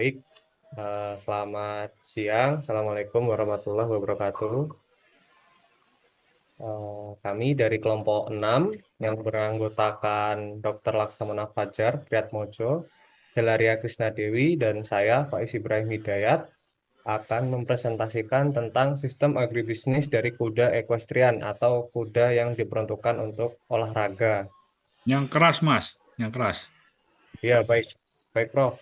Baik, selamat siang. Assalamualaikum warahmatullahi wabarakatuh. Kami dari kelompok 6 yang beranggotakan Dr. Laksamana Fajar, Triatmojo, Delaria Krisna Dewi, dan saya, Faiz Ibrahim Hidayat, akan mempresentasikan tentang sistem agribisnis dari kuda equestrian atau kuda yang diperuntukkan untuk olahraga. Yang keras, Mas. Yang keras. Ya, baik. Baik, Prof.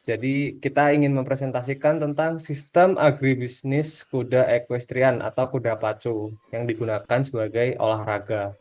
Jadi kita ingin mempresentasikan tentang sistem agribisnis kuda equestrian atau kuda pacu yang digunakan sebagai olahraga.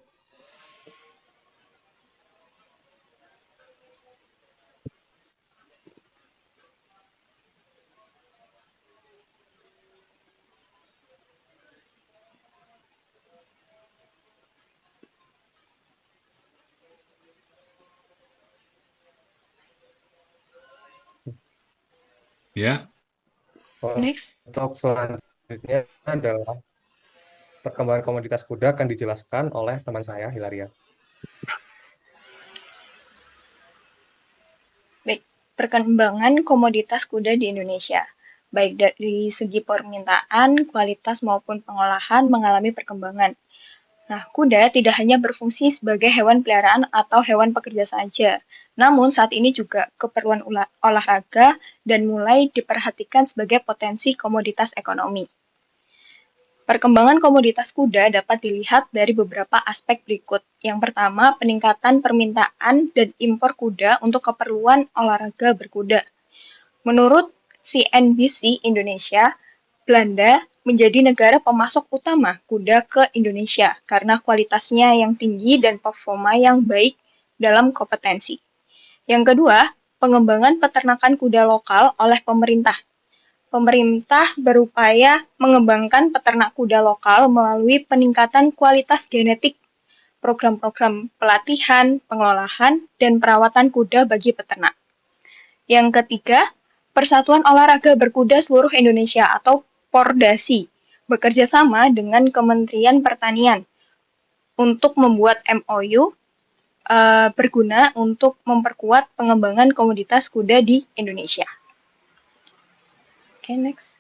Ya. Next. Untuk selanjutnya adalah perkembangan komoditas kuda akan dijelaskan oleh teman saya, Hilaria. Baik, perkembangan komoditas kuda di Indonesia, baik dari segi permintaan, kualitas maupun pengolahan mengalami perkembangan. Nah, kuda tidak hanya berfungsi sebagai hewan peliharaan atau hewan pekerja saja, namun saat ini juga keperluan olahraga dan mulai diperhatikan sebagai potensi komoditas ekonomi. Perkembangan komoditas kuda dapat dilihat dari beberapa aspek berikut. Yang pertama, peningkatan permintaan dan impor kuda untuk keperluan olahraga berkuda. Menurut CNBC Indonesia, Belanda menjadi negara pemasok utama kuda ke Indonesia karena kualitasnya yang tinggi dan performa yang baik dalam kompetensi. Yang kedua, pengembangan peternakan kuda lokal oleh pemerintah. Pemerintah berupaya mengembangkan peternak kuda lokal melalui peningkatan kualitas genetik, program-program pelatihan, pengolahan, dan perawatan kuda bagi peternak. Yang ketiga, Persatuan Olahraga Berkuda Seluruh Indonesia atau Pordasi bekerja sama dengan Kementerian Pertanian untuk membuat MOU berguna untuk memperkuat pengembangan komoditas kuda di Indonesia. Oke, next.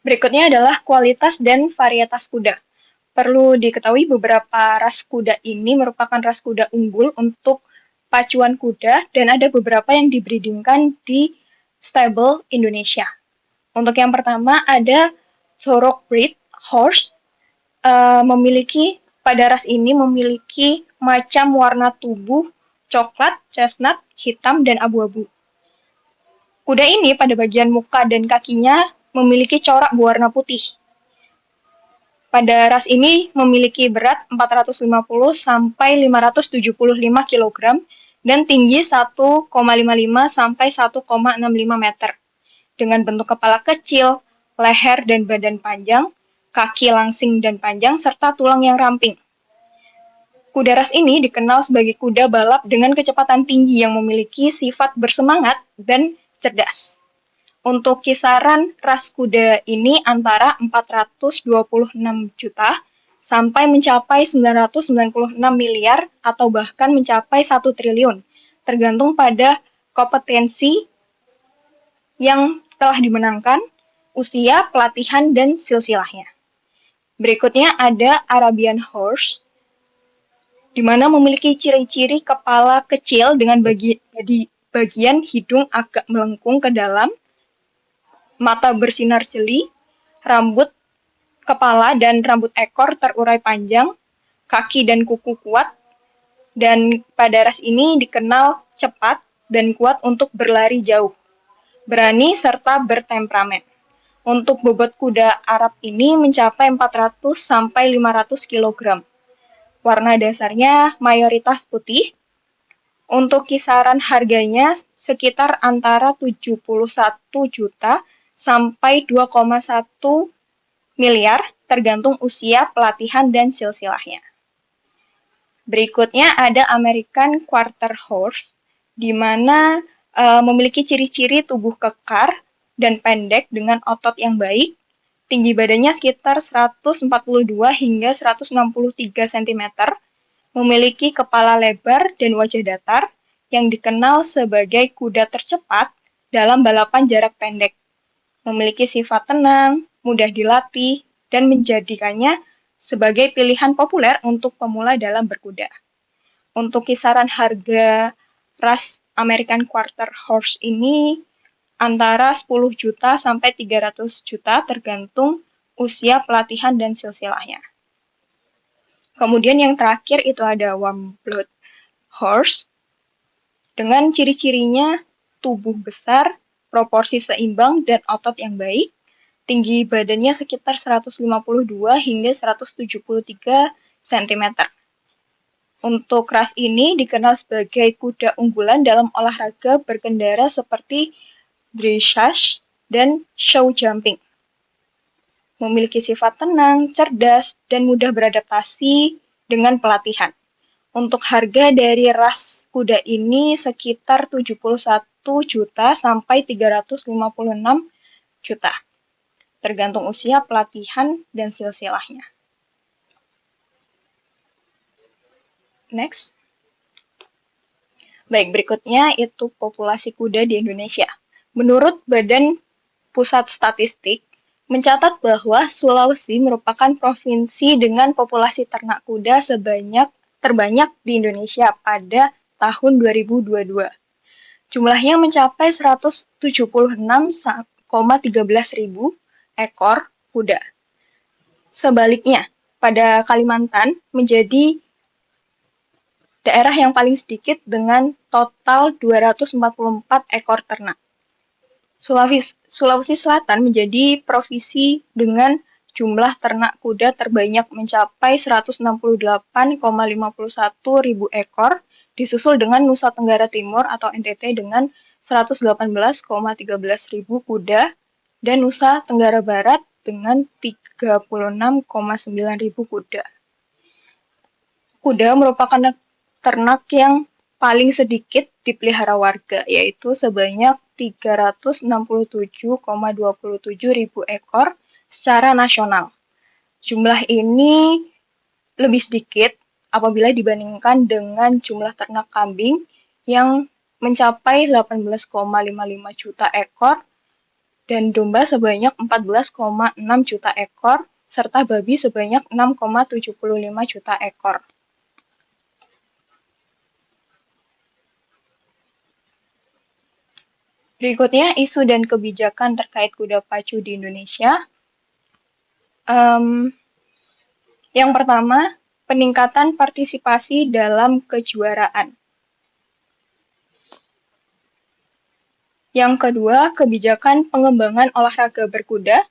Berikutnya adalah kualitas dan varietas kuda. Perlu diketahui beberapa ras kuda ini merupakan ras kuda unggul untuk pacuan kuda dan ada beberapa yang dibreedingkan di stable Indonesia. Untuk yang pertama ada Thoroughbred Horse. Pada ras ini memiliki macam warna tubuh coklat, chestnut, hitam, dan abu-abu. Kuda ini pada bagian muka dan kakinya memiliki corak berwarna putih. Pada ras ini memiliki berat 450 sampai 575 kg dan tinggi 1,55 sampai 1,65 meter. Dengan bentuk kepala kecil, leher dan badan panjang, kaki langsing dan panjang, serta tulang yang ramping. Kuda ras ini dikenal sebagai kuda balap dengan kecepatan tinggi yang memiliki sifat bersemangat dan cerdas. Untuk kisaran ras kuda ini antara 426 juta sampai mencapai 996 miliar atau bahkan mencapai 1 triliun, tergantung pada kompetensi yang telah dimenangkan, usia, pelatihan, dan silsilahnya. Berikutnya ada Arabian Horse, di mana memiliki ciri-ciri kepala kecil dengan bagian hidung agak melengkung ke dalam, mata bersinar jeli, rambut kepala dan rambut ekor terurai panjang, kaki dan kuku kuat, dan pada ras ini dikenal cepat dan kuat untuk berlari jauh, berani serta bertemperamen. Untuk bobot kuda Arab ini mencapai 400 sampai 500 kg. Warna dasarnya mayoritas putih. Untuk kisaran harganya sekitar antara 71 juta sampai 2,1 miliar tergantung usia, pelatihan, dan silsilahnya. Berikutnya ada American Quarter Horse, di mana memiliki ciri-ciri tubuh kekar dan pendek dengan otot yang baik, tinggi badannya sekitar 142 hingga 163 cm, memiliki kepala lebar dan wajah datar yang dikenal sebagai kuda tercepat dalam balapan jarak pendek. Memiliki sifat tenang, mudah dilatih, dan menjadikannya sebagai pilihan populer untuk pemula dalam berkuda. Untuk kisaran harga ras American Quarter Horse ini antara 10 juta sampai 300 juta tergantung usia pelatihan dan silsilahnya. Kemudian yang terakhir itu ada Warm Blood Horse dengan ciri-cirinya tubuh besar, proporsi seimbang, dan otot yang baik. Tinggi badannya sekitar 152 hingga 173 cm. Untuk ras ini dikenal sebagai kuda unggulan dalam olahraga berkendara seperti dressage dan show jumping. Memiliki sifat tenang, cerdas, dan mudah beradaptasi dengan pelatihan. Untuk harga dari ras kuda ini sekitar 71 juta sampai 356 juta, tergantung usia, pelatihan, dan silsilahnya. Next. Baik, berikutnya itu populasi kuda di Indonesia. Menurut Badan Pusat Statistik, mencatat bahwa Sulawesi merupakan provinsi dengan populasi ternak kuda terbanyak di Indonesia pada tahun 2022. Jumlahnya mencapai 176,13 ribu ekor kuda. Sebaliknya, pada Kalimantan menjadi daerah yang paling sedikit dengan total 244 ekor ternak. Sulawesi Selatan menjadi provinsi dengan jumlah ternak kuda terbanyak mencapai 168,51 ribu ekor, disusul dengan Nusa Tenggara Timur atau NTT dengan 118,13 ribu kuda, dan Nusa Tenggara Barat dengan 36,9 ribu kuda. Kuda merupakan ternak yang paling sedikit dipelihara warga, yaitu sebanyak 367,27 ribu ekor secara nasional. Jumlah ini lebih sedikit apabila dibandingkan dengan jumlah ternak kambing yang mencapai 18,55 juta ekor dan domba sebanyak 14,6 juta ekor serta babi sebanyak 6,75 juta ekor. Berikutnya, isu dan kebijakan terkait kuda pacu di Indonesia. Yang pertama, peningkatan partisipasi dalam kejuaraan. Yang kedua, kebijakan pengembangan olahraga berkuda,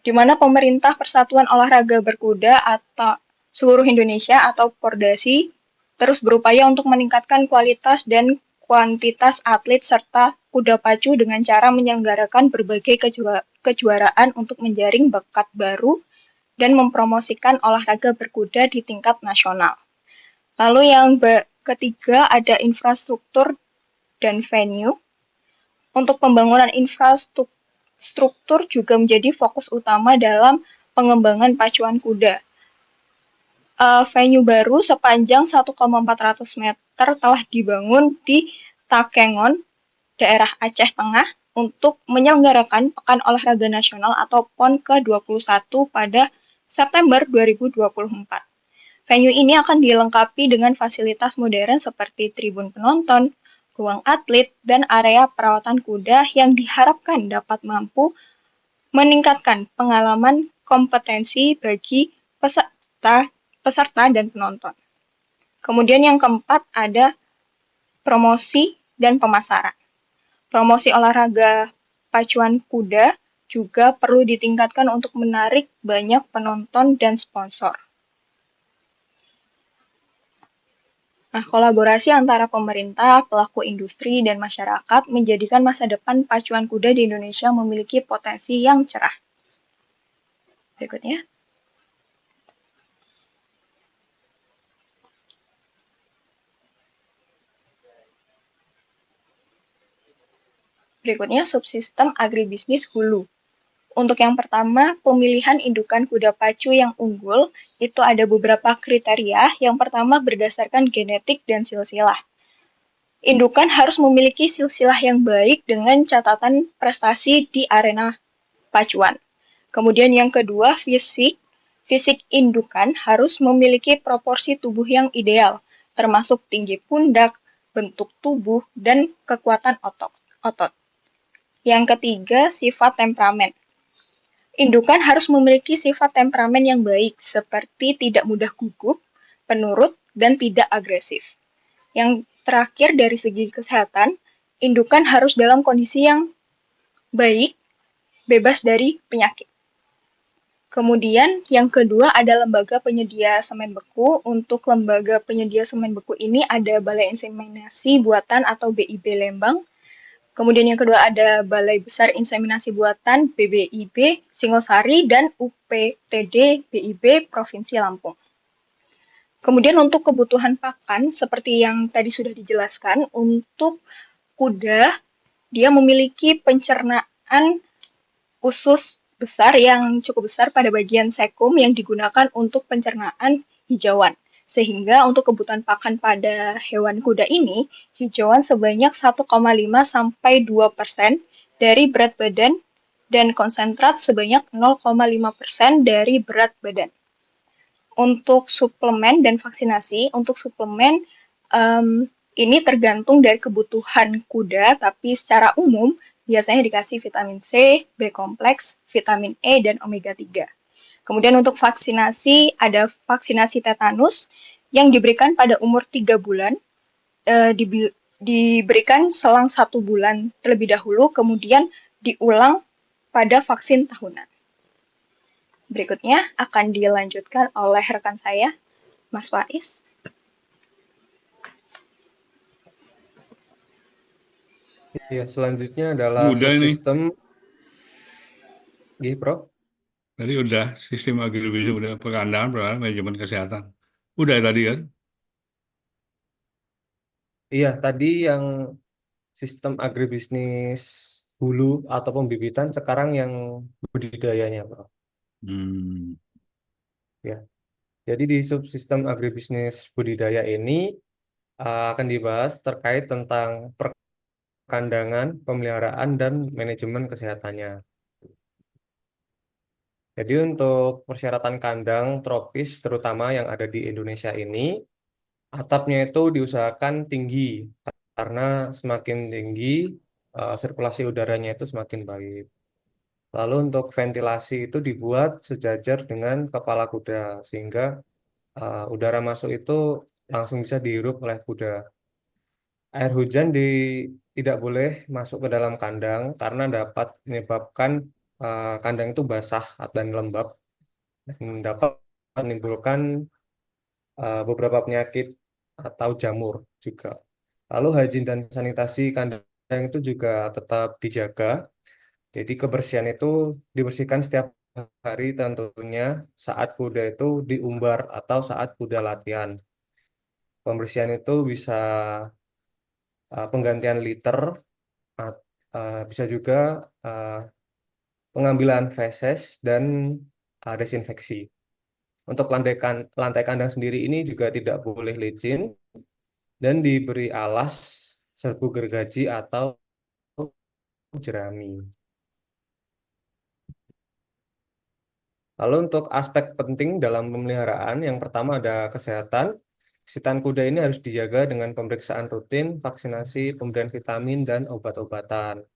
di mana pemerintah Persatuan Olahraga Berkuda atau seluruh Indonesia atau Pordasi terus berupaya untuk meningkatkan kualitas dan kuantitas atlet serta kuda pacu dengan cara menyelenggarakan berbagai kejuaraan untuk menjaring bakat baru dan mempromosikan olahraga berkuda di tingkat nasional. Lalu yang ketiga ada infrastruktur dan venue. Untuk pembangunan infrastruktur juga menjadi fokus utama dalam pengembangan pacuan kuda. Venue baru sepanjang 1,400 meter telah dibangun di Takengon, daerah Aceh Tengah, untuk menyelenggarakan Pekan Olahraga Nasional atau PON ke-21 pada September 2024. Venue ini akan dilengkapi dengan fasilitas modern seperti tribun penonton, ruang atlet, dan area perawatan kuda yang diharapkan dapat mampu meningkatkan pengalaman kompetensi bagi peserta dan penonton. Kemudian yang keempat ada promosi dan pemasaran. Promosi olahraga pacuan kuda juga perlu ditingkatkan untuk menarik banyak penonton dan sponsor. Nah, kolaborasi antara pemerintah, pelaku industri, dan masyarakat menjadikan masa depan pacuan kuda di Indonesia memiliki potensi yang cerah. Berikutnya. Berikutnya, subsistem agribisnis hulu. Untuk yang pertama, pemilihan indukan kuda pacu yang unggul itu ada beberapa kriteria. Yang pertama berdasarkan genetik dan silsilah. Indukan harus memiliki silsilah yang baik dengan catatan prestasi di arena pacuan. Kemudian yang kedua, fisik. Fisik indukan harus memiliki proporsi tubuh yang ideal, termasuk tinggi pundak, bentuk tubuh, dan kekuatan otot. Yang ketiga, sifat temperamen. Indukan harus memiliki sifat temperamen yang baik, seperti tidak mudah gugup, penurut, dan tidak agresif. Yang terakhir dari segi kesehatan, indukan harus dalam kondisi yang baik, bebas dari penyakit. Kemudian yang kedua ada lembaga penyedia semen beku. Untuk lembaga penyedia semen beku ini ada Balai Inseminasi Buatan atau BIB Lembang. Kemudian yang kedua ada Balai Besar Inseminasi Buatan BBIB Singosari dan UPTD BIB Provinsi Lampung. Kemudian untuk kebutuhan pakan seperti yang tadi sudah dijelaskan, untuk kuda dia memiliki pencernaan usus besar yang cukup besar pada bagian sekum yang digunakan untuk pencernaan hijauan. Sehingga untuk kebutuhan pakan pada hewan kuda ini, hijauan sebanyak 1,5 sampai 2% dari berat badan dan konsentrat sebanyak 0,5% dari berat badan. Untuk suplemen dan vaksinasi, untuk suplemen ini tergantung dari kebutuhan kuda, tapi secara umum biasanya dikasih vitamin C, B kompleks, vitamin E, dan omega 3. Kemudian untuk vaksinasi, ada vaksinasi tetanus yang diberikan pada umur 3 bulan, diberikan selang 1 bulan terlebih dahulu, kemudian diulang pada vaksin tahunan. Berikutnya akan dilanjutkan oleh rekan saya, Mas Faiz. Ya, selanjutnya adalah Udah ini. subsistem. Gih, Prof. Tadi udah sistem agribisnis, udah perkandangan, manajemen kesehatan. Udah tadi kan? Iya, tadi yang sistem agribisnis hulu atau pembibitan, sekarang yang budidayanya, Prof. Ya. Jadi di subsistem agribisnis budidaya ini akan dibahas terkait tentang perkandangan, pemeliharaan, dan manajemen kesehatannya. Jadi untuk persyaratan kandang tropis, terutama yang ada di Indonesia ini, atapnya itu diusahakan tinggi, karena semakin tinggi, sirkulasi udaranya itu semakin baik. Lalu untuk ventilasi itu dibuat sejajar dengan kepala kuda, sehingga udara masuk itu langsung bisa dihirup oleh kuda. Air hujan tidak boleh masuk ke dalam kandang karena dapat menyebabkan kandang itu basah dan lembab dan dapat menimbulkan beberapa penyakit atau jamur juga. Lalu hygiene dan sanitasi kandang itu juga tetap dijaga. Jadi kebersihan itu dibersihkan setiap hari tentunya saat kuda itu diumbar atau saat kuda latihan. Pembersihan itu bisa penggantian liter, bisa juga uh, pengambilan feses dan desinfeksi. Untuk lantai kandang sendiri ini juga tidak boleh licin dan diberi alas serbu gergaji atau jerami. Lalu untuk aspek penting dalam pemeliharaan, yang pertama ada kesehatan. Kesehatan kuda ini harus dijaga dengan pemeriksaan rutin, vaksinasi, pemberian vitamin, dan obat-obatan.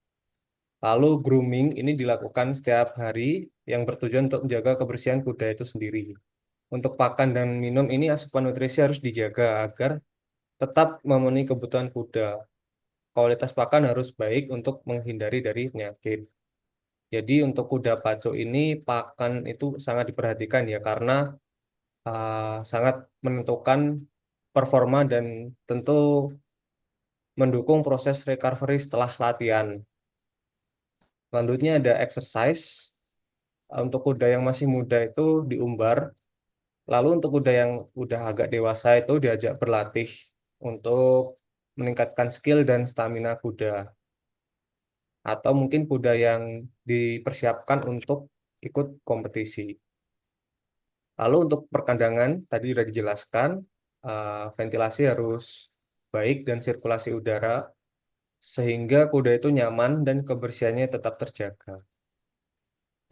Lalu grooming ini dilakukan setiap hari yang bertujuan untuk menjaga kebersihan kuda itu sendiri. Untuk pakan dan minum ini asupan nutrisi harus dijaga agar tetap memenuhi kebutuhan kuda. Kualitas pakan harus baik untuk menghindari dari penyakit. Jadi untuk kuda pacu ini pakan itu sangat diperhatikan ya karena sangat menentukan performa dan tentu mendukung proses recovery setelah latihan. Selanjutnya ada exercise. Untuk kuda yang masih muda itu diumbar. Lalu untuk kuda yang udah agak dewasa itu diajak berlatih untuk meningkatkan skill dan stamina kuda. atau mungkin kuda yang dipersiapkan untuk ikut kompetisi. Lalu untuk perkandangan tadi sudah dijelaskan, ventilasi harus baik dan sirkulasi udara sehingga kuda itu nyaman dan kebersihannya tetap terjaga.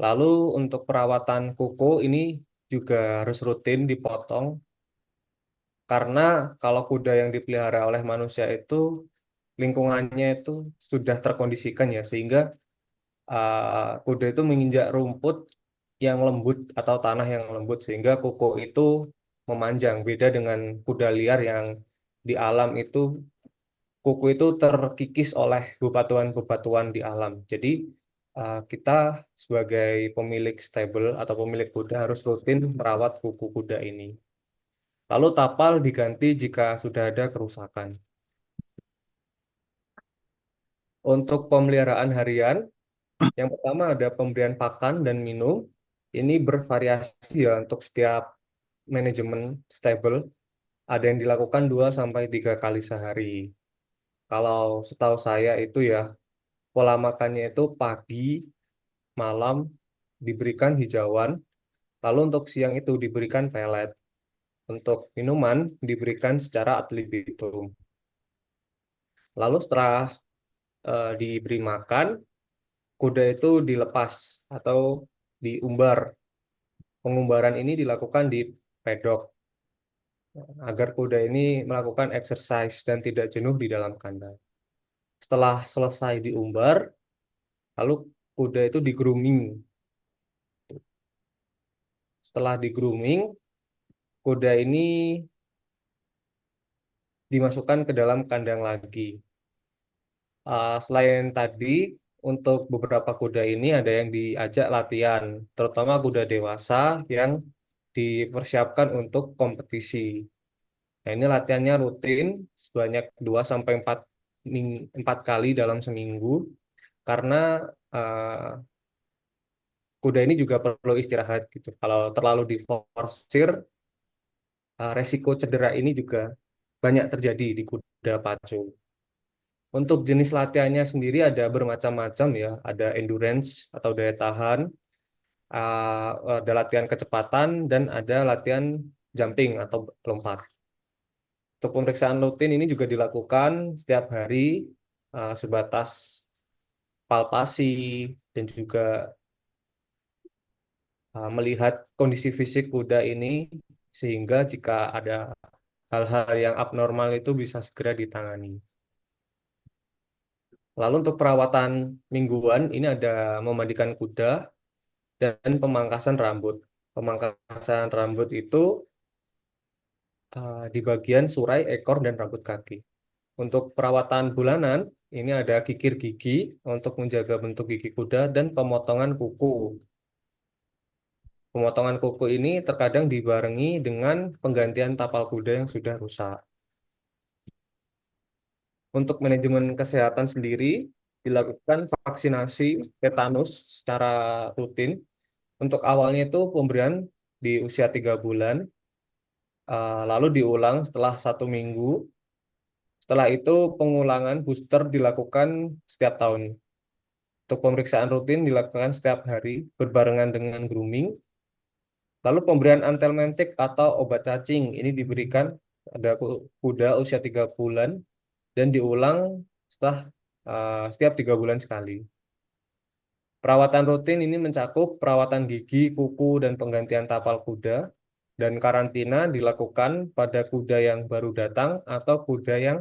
Lalu untuk perawatan kuku ini juga harus rutin dipotong karena kalau kuda yang dipelihara oleh manusia itu lingkungannya itu sudah terkondisikan ya sehingga kuda itu menginjak rumput yang lembut atau tanah yang lembut sehingga kuku itu memanjang. Beda dengan kuda liar yang di alam itu kuku itu terkikis oleh bebatuan-bebatuan di alam. Jadi kita sebagai pemilik stable atau pemilik kuda harus rutin merawat kuku kuda ini. Lalu tapal diganti jika sudah ada kerusakan. Untuk pemeliharaan harian, yang pertama ada pemberian pakan dan minum. Ini bervariasi ya untuk setiap manajemen stable. Ada yang dilakukan 2 sampai 3 kali sehari. Kalau setahu saya itu ya pola makannya itu pagi, malam diberikan hijauan, lalu untuk siang itu diberikan pelet. Untuk minuman diberikan secara ad libitum. Lalu setelah diberi makan, kuda itu dilepas atau diumbar. Pengumbaran ini dilakukan di pedok agar kuda ini melakukan exercise dan tidak jenuh di dalam kandang. Setelah selesai diumbar, lalu kuda itu di grooming. Setelah di grooming, kuda ini dimasukkan ke dalam kandang lagi. Selain tadi, untuk beberapa kuda ini ada yang diajak latihan, terutama kuda dewasa yang dipersiapkan untuk kompetisi. Nah, ini latihannya rutin sebanyak 2 sampai 4 kali dalam seminggu karena uh, kuda ini juga perlu istirahat gitu. Kalau terlalu diforsir, resiko cedera ini juga banyak terjadi di kuda pacu. Untuk jenis latihannya sendiri ada bermacam-macam ya, ada endurance atau daya tahan, ada latihan kecepatan, dan ada latihan jumping atau lompat. Untuk pemeriksaan rutin ini juga dilakukan setiap hari sebatas palpasi dan juga melihat kondisi fisik kuda ini sehingga jika ada hal-hal yang abnormal itu bisa segera ditangani. Lalu untuk perawatan mingguan ini ada memandikan kuda dan pemangkasan rambut. Pemangkasan rambut itu di bagian surai, ekor, dan rambut kaki. Untuk perawatan bulanan, ini ada kikir gigi untuk menjaga bentuk gigi kuda dan pemotongan kuku. Pemotongan kuku ini terkadang dibarengi dengan penggantian tapal kuda yang sudah rusak. Untuk manajemen kesehatan sendiri, dilakukan vaksinasi tetanus secara rutin. Untuk awalnya itu pemberian di usia 3 bulan, lalu diulang setelah 1 minggu. Setelah itu pengulangan booster dilakukan setiap tahun. Untuk pemeriksaan rutin dilakukan setiap hari berbarengan dengan grooming. Lalu pemberian antelmentik atau obat cacing ini diberikan pada kuda usia 3 bulan dan diulang setelah setiap 3 bulan sekali. Perawatan rutin ini mencakup perawatan gigi, kuku, dan penggantian tapal kuda, dan karantina dilakukan pada kuda yang baru datang atau kuda yang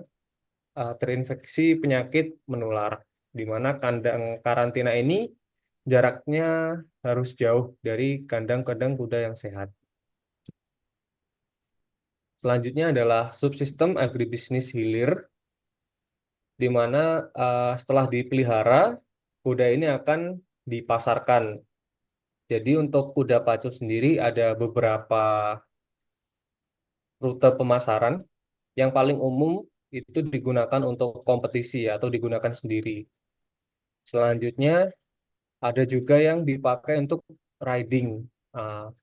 terinfeksi penyakit menular, di mana kandang karantina ini jaraknya harus jauh dari kandang-kandang kuda yang sehat. Selanjutnya adalah subsistem agribisnis hilir, di mana setelah dipelihara, kuda ini akan dipasarkan. Jadi untuk kuda pacu sendiri ada beberapa rute pemasaran. Yang paling umum itu digunakan untuk kompetisi atau digunakan sendiri. Selanjutnya ada juga yang dipakai untuk riding.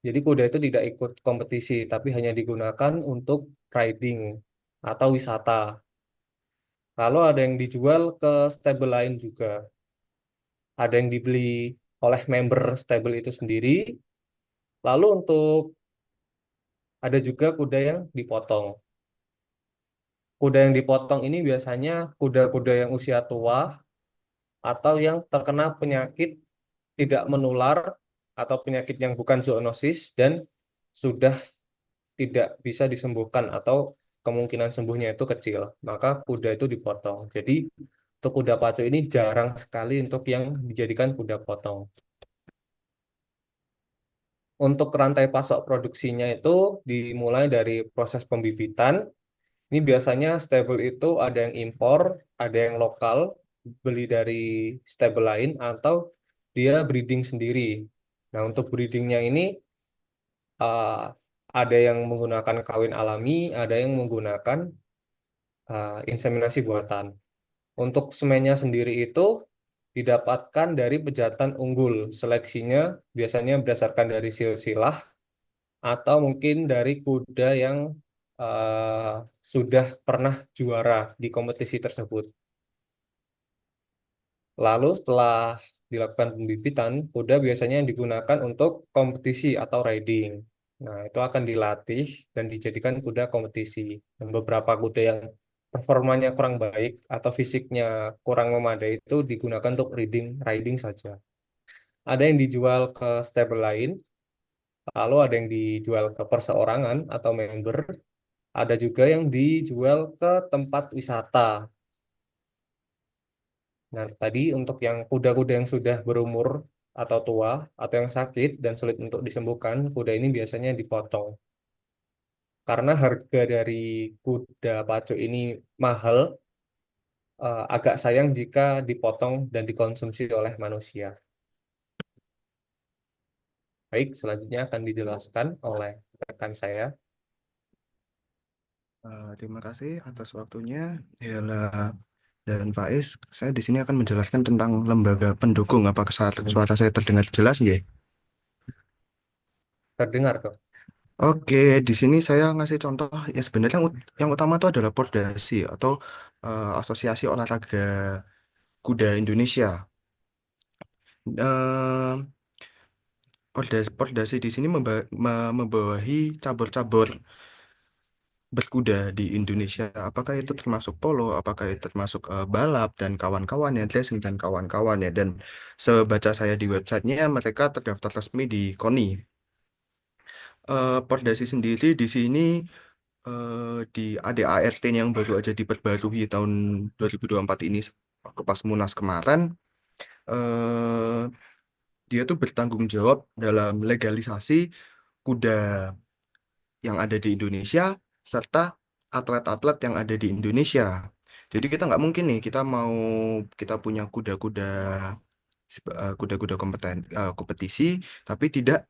Jadi kuda itu tidak ikut kompetisi, tapi hanya digunakan untuk riding atau wisata. Lalu ada yang dijual ke stable lain juga. ada yang dibeli oleh member stable itu sendiri. Lalu untuk ada juga kuda yang dipotong. Kuda yang dipotong ini biasanya kuda-kuda yang usia tua atau yang terkena penyakit tidak menular atau penyakit yang bukan zoonosis dan sudah tidak bisa disembuhkan atau kemungkinan sembuhnya itu kecil. Maka kuda itu dipotong. Jadi untuk kuda pacu ini jarang sekali untuk yang dijadikan kuda potong. Untuk rantai pasok produksinya itu dimulai dari proses pembibitan. Ini biasanya stable itu ada yang impor, ada yang lokal, beli dari stable lain, atau dia breeding sendiri. Nah, untuk breedingnya ini uh, ada yang menggunakan kawin alami, ada yang menggunakan inseminasi buatan. Untuk semennya sendiri itu didapatkan dari pejantan unggul. Seleksinya biasanya berdasarkan dari silsilah atau mungkin dari kuda yang sudah pernah juara di kompetisi tersebut. Lalu setelah dilakukan pembibitan, kuda biasanya yang digunakan untuk kompetisi atau riding. Nah, itu akan dilatih dan dijadikan kuda kompetisi. Dan beberapa kuda yang performanya kurang baik atau fisiknya kurang memadai itu digunakan untuk riding saja. Ada yang dijual ke stable lain, lalu ada yang dijual ke perseorangan atau member, ada juga yang dijual ke tempat wisata. Nah, tadi untuk yang kuda-kuda yang sudah berumur atau tua atau yang sakit dan sulit untuk disembuhkan, kuda ini biasanya dipotong. Karena harga dari kuda pacu ini mahal, agak sayang jika dipotong dan dikonsumsi oleh manusia. Baik, selanjutnya akan dijelaskan oleh rekan saya. Terima kasih atas waktunya, Hela dan Faiz. Saya di sini akan menjelaskan tentang lembaga pendukung. Apakah suara saya terdengar jelas, nggih? Terdengar, kok. Oke, di sini saya ngasih contoh. Ya sebenarnya yang utama itu adalah Pordasi atau Asosiasi Olahraga Kuda Indonesia. Eh, Pordasi di sini membawahi cabur-cabur berkuda di Indonesia. Apakah itu termasuk polo, apakah itu termasuk balap dan kawan-kawannya, dressing dan kawan-kawannya. Dan sebaca saya di websitenya, mereka terdaftar resmi di KONI. Pordasi sendiri di sini di ADART yang baru aja diperbarui tahun 2024 ini waktu pas Munas kemarin, eh, dia tuh bertanggung jawab dalam legalisasi kuda yang ada di Indonesia serta atlet-atlet yang ada di Indonesia. Jadi kita nggak mungkin nih kita punya kuda-kuda kompetisi tapi tidak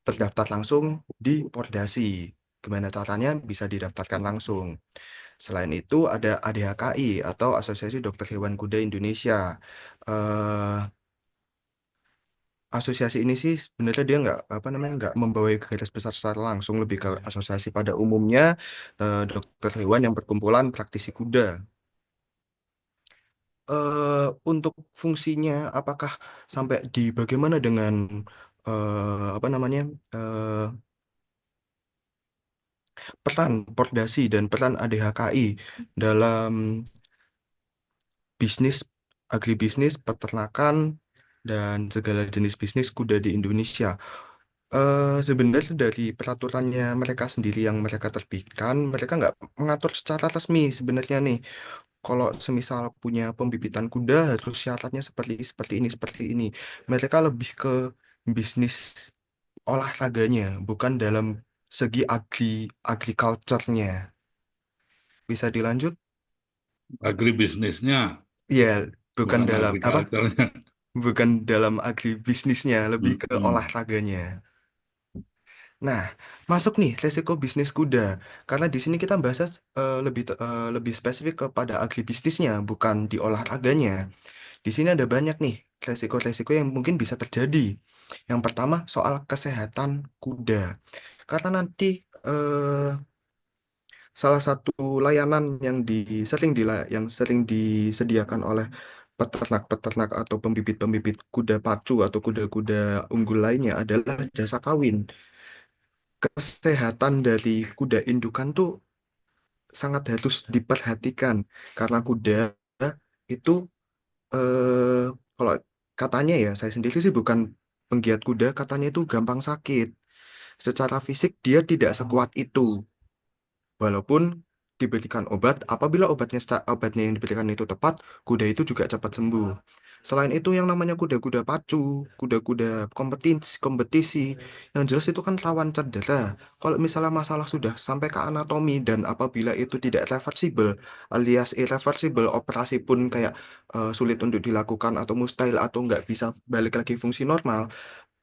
terdaftar langsung di Pordasi. Gimana caranya bisa didaftarkan langsung? Selain itu ada ADHKI atau Asosiasi Dokter Hewan Kuda Indonesia. Eh, Asosiasi ini sih sebenarnya dia nggak membawa garis besar secara langsung, lebih ke asosiasi pada umumnya dokter hewan yang berkumpulan praktisi kuda. Untuk fungsinya apakah sampai di bagaimana dengan apa namanya eh, peran Pordasi dan peran ADHKI dalam bisnis agribisnis, peternakan dan segala jenis bisnis kuda di Indonesia. Sebenarnya dari peraturannya mereka sendiri yang mereka terbitkan, mereka nggak mengatur secara resmi sebenarnya nih. Kalau semisal punya pembibitan kuda harus syaratnya seperti ini. Mereka lebih ke bisnis olahraganya, bukan dalam segi agriculture-nya. Bisa dilanjut? Agribisnisnya, Iya, bukan bukan dalam apa? agriculture-nya. Bukan dalam agribisnisnya, lebih ke Mm-mm. olahraganya. Nah, masuk nih resiko bisnis kuda. Karena di sini kita bahas lebih spesifik kepada agribisnisnya, bukan di olahraganya. Di sini ada banyak nih resiko-resiko yang mungkin bisa terjadi. Yang pertama soal kesehatan kuda. Karena nanti salah satu layanan yang sering disediakan oleh peternak-peternak atau pembibit-pembibit kuda pacu atau kuda-kuda unggul lainnya adalah jasa kawin. Kesehatan dari kuda indukan tuh sangat harus diperhatikan karena kuda itu eh, kalau katanya ya, saya sendiri sih bukan penggiat kuda, katanya itu gampang sakit. Secara fisik dia tidak sekuat itu. Walaupun diberikan obat, apabila obatnya yang diberikan itu tepat, kuda itu juga cepat sembuh. Selain itu yang namanya kuda-kuda pacu, kuda-kuda kompetisi, yang jelas itu kan rawan cedera. Kalau misalnya masalah sudah sampai ke anatomi dan apabila itu tidak reversible, alias irreversible, operasi pun kayak sulit untuk dilakukan atau mustahil atau nggak bisa balik lagi fungsi normal,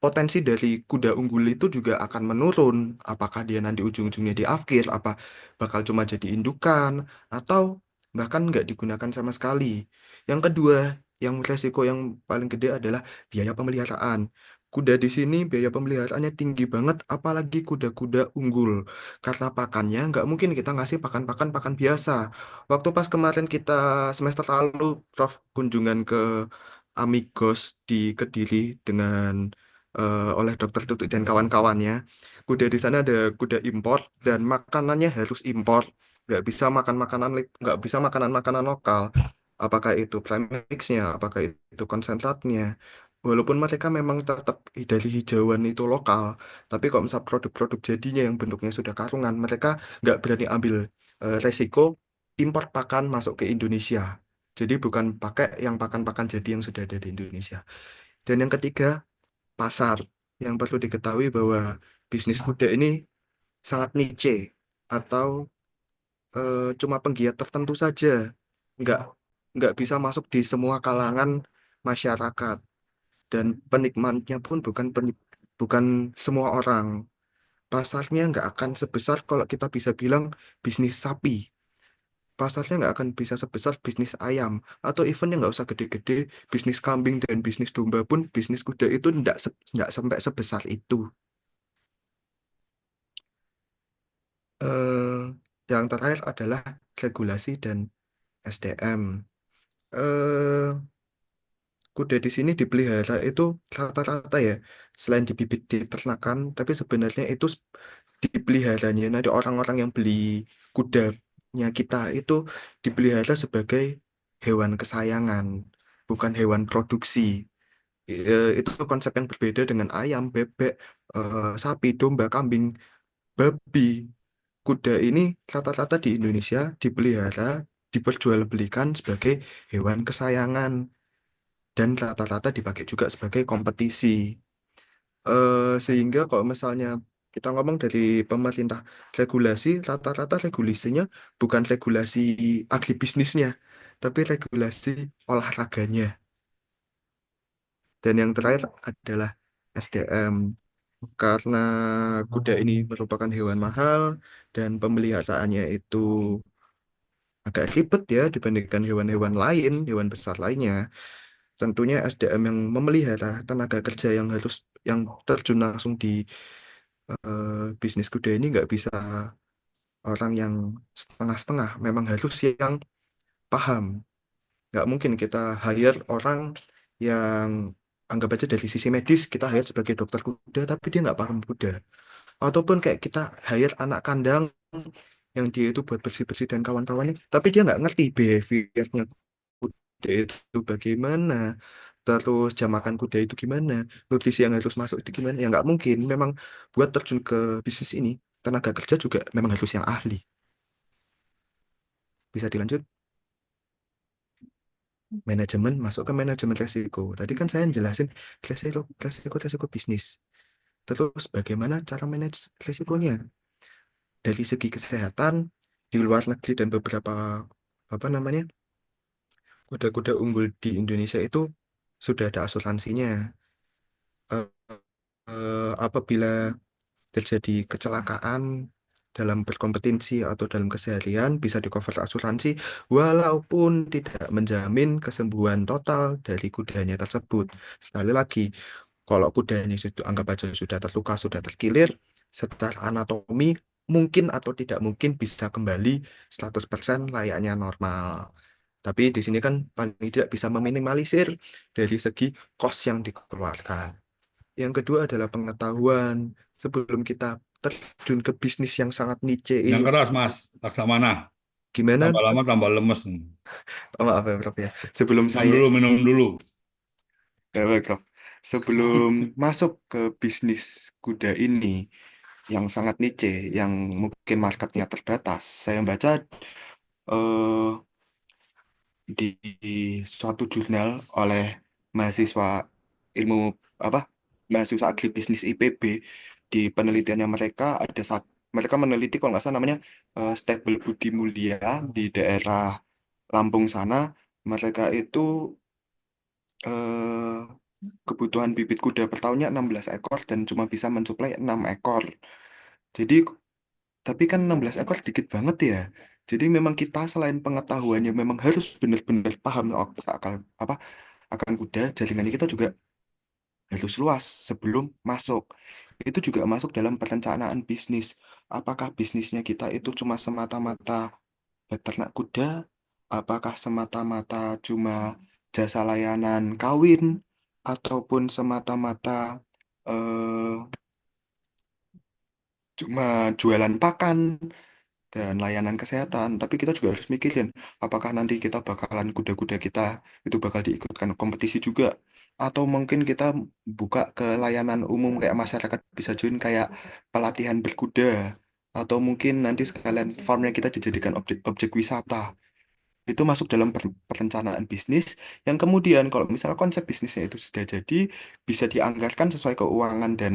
potensi dari kuda unggul itu juga akan menurun. Apakah dia nanti ujung-ujungnya diafkir, apa bakal cuma jadi indukan, atau bahkan nggak digunakan sama sekali. Yang kedua, yang resiko yang paling gede adalah biaya pemeliharaan. Kuda di sini biaya pemeliharaannya tinggi banget, apalagi kuda-kuda unggul. Karena pakannya nggak mungkin kita ngasih pakan-pakan pakan biasa. Waktu pas kemarin kita semester lalu, Prof, kunjungan ke Amigos di Kediri dengan oleh Dokter Tutuk dan kawan-kawannya. Kuda di sana ada kuda impor dan makanannya harus impor. Nggak bisa makanan-makanan lokal. Apakah itu premixnya, apakah itu konsentratnya. Walaupun mereka memang tetap dari hijauan itu lokal, tapi kalau misal produk-produk jadinya yang bentuknya sudah karungan, mereka nggak berani ambil resiko impor pakan masuk ke Indonesia. Jadi bukan pakai yang pakan-pakan jadi yang sudah ada di Indonesia. Dan yang ketiga, pasar. Yang perlu diketahui bahwa bisnis kuda ini sangat niche atau cuma penggiat tertentu saja, nggak nggak bisa masuk di semua kalangan masyarakat dan penikmatnya pun bukan semua orang. Pasarnya nggak akan sebesar kalau kita bisa bilang bisnis sapi. Pasarnya nggak akan bisa sebesar bisnis ayam atau eventnya nggak usah gede-gede, bisnis kambing dan bisnis domba pun bisnis kuda itu nggak sampai sebesar itu. eh, yang terakhir adalah regulasi dan SDM. Eh, Kuda di sini dipelihara itu rata-rata ya, selain dibibit di ternakan, tapi sebenarnya itu dipeliharanya nanti orang-orang yang beli kudanya kita itu dipelihara sebagai hewan kesayangan, bukan hewan produksi. Itu konsep yang berbeda dengan ayam, bebek, sapi, domba, kambing, babi. Kuda ini rata-rata di Indonesia dipelihara, diperjualbelikan sebagai hewan kesayangan dan rata-rata dipakai juga sebagai kompetisi. Sehingga kalau misalnya kita ngomong dari pemerintah regulasi, rata-rata regulasinya bukan regulasi agribisnisnya, tapi regulasi olahraganya. Dan yang terakhir adalah SDM. Karena kuda ini merupakan hewan mahal dan pemeliharaannya itu agak ribet ya dibandingkan hewan-hewan lain, hewan besar lainnya. Tentunya SDM yang memelihara, tenaga kerja yang terjun langsung di bisnis kuda ini nggak bisa orang yang setengah-setengah, memang harus yang paham. Nggak mungkin kita hire orang yang anggap aja dari sisi medis kita hire sebagai dokter kuda, tapi dia nggak paham kuda. Ataupun kayak kita hire anak kandang yang dia itu buat bersih-bersih dan kawan-kawannya, tapi dia nggak ngerti behaviornya kuda itu bagaimana, terus jam makan kuda itu gimana, nutrisi yang harus masuk itu gimana, ya nggak mungkin. Memang buat terjun ke bisnis ini, tenaga kerja juga memang harus yang ahli. Bisa dilanjut? Manajemen, masuk ke manajemen resiko. Tadi kan saya jelasin resiko bisnis. Terus bagaimana cara manage resikonya? Dari segi kesehatan, di luar negeri dan beberapa apa namanya kuda-kuda unggul di Indonesia itu sudah ada asuransinya. Eh, Apabila terjadi kecelakaan dalam berkompetisi atau dalam keseharian bisa di-cover asuransi walaupun tidak menjamin kesembuhan total dari kudanya tersebut. Sekali lagi, kalau kudanya sudah anggap aja sudah terluka, sudah terkilir, secara anatomi mungkin atau tidak mungkin bisa kembali 100% layaknya normal. Tapi di sini kan paling tidak bisa meminimalisir dari segi cost yang dikeluarkan. Yang kedua adalah pengetahuan. Sebelum kita terjun ke bisnis yang sangat niche Yang ini, keras, Mas. Laksamana. gimana? Tambah lama tambah lemes. Oh, maaf ya, Prof ya. Sebelum Minum dulu. Ya, baik, Prof. Sebelum masuk ke bisnis kuda ini yang sangat niche, yang mungkin marketnya terbatas, saya baca eh, di suatu jurnal oleh mahasiswa ilmu apa mahasiswa agribisnis IPB. Di penelitiannya mereka mereka meneliti kalau nggak salah namanya Stable Budi Mulia di daerah Lampung sana. Mereka itu eh, kebutuhan bibit kuda per tahunnya 16 ekor dan cuma bisa mensuplai 6 ekor. Jadi tapi kan 16 ekor dikit banget ya. Jadi memang kita selain pengetahuannya memang harus benar-benar paham akan kuda, jaringannya kita juga harus luas sebelum masuk. Itu juga masuk dalam perencanaan bisnis. Apakah bisnisnya kita itu cuma semata-mata beternak kuda? Apakah semata-mata cuma jasa layanan kawin? Ataupun semata-mata eh, cuma jualan pakan dan layanan kesehatan? Tapi kita juga harus mikirin, apakah nanti kita bakalan kuda-kuda kita itu bakal diikutkan kompetisi juga? Atau mungkin kita buka ke layanan umum kayak masyarakat bisa join kayak pelatihan berkuda. Atau mungkin nanti sekalian farmnya kita dijadikan objek wisata. Itu masuk dalam perencanaan bisnis yang kemudian kalau misalnya konsep bisnisnya itu sudah jadi, bisa dianggarkan sesuai keuangan dan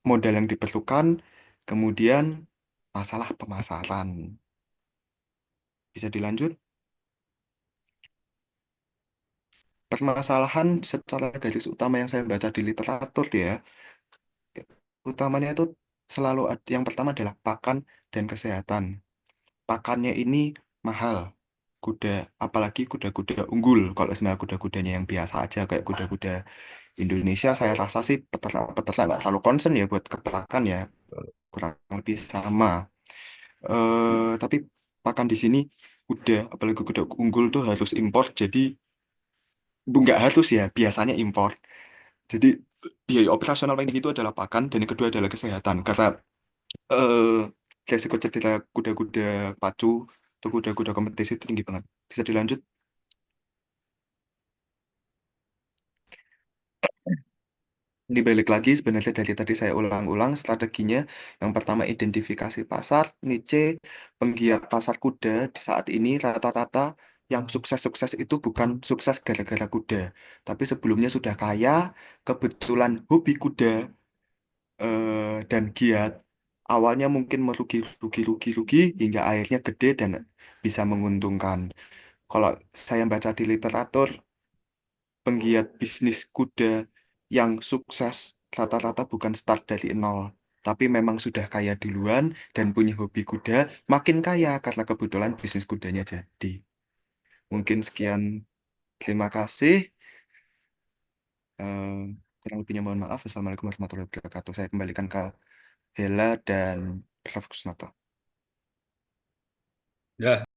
modal yang diperlukan. Kemudian masalah pemasaran. Bisa dilanjut? Permasalahan secara garis utama yang saya baca di literatur ya, utamanya itu selalu yang pertama adalah pakan dan kesehatan. Pakannya ini mahal. Kuda, apalagi kuda-kuda unggul. Kalau sebenarnya kuda-kudanya yang biasa aja kayak kuda-kuda Indonesia, saya rasa sih peternak-peternak nggak terlalu concern ya buat ke pakan ya, kurang lebih sama. Tapi pakan di sini kuda, apalagi kuda unggul tuh harus impor. Jadi nggak harus ya, biasanya impor. Jadi biaya operasional paling tinggi itu adalah pakan dan yang kedua adalah kesehatan. Karena eh, resiko cedera kuda-kuda pacu atau kuda-kuda kompetisi itu tinggi banget. Bisa dilanjut? Ini balik lagi sebenarnya dari tadi saya ulang-ulang strateginya. Yang pertama identifikasi pasar, niche, penggiat pasar kuda di saat ini rata-rata yang sukses-sukses itu bukan sukses gara-gara kuda, tapi sebelumnya sudah kaya, kebetulan hobi kuda dan giat. Awalnya mungkin merugi, rugi, rugi, rugi hingga akhirnya gede dan bisa menguntungkan. Kalau saya baca di literatur, penggiat bisnis kuda yang sukses rata-rata bukan start dari nol, tapi memang sudah kaya duluan dan punya hobi kuda, makin kaya karena kebetulan bisnis kudanya jadi. Mungkin sekian, terima kasih. Eh, Kurang lebihnya mohon maaf. Assalamualaikum warahmatullahi wabarakatuh. Saya kembalikan ke Hela dan Prof. Kusnato. Ya,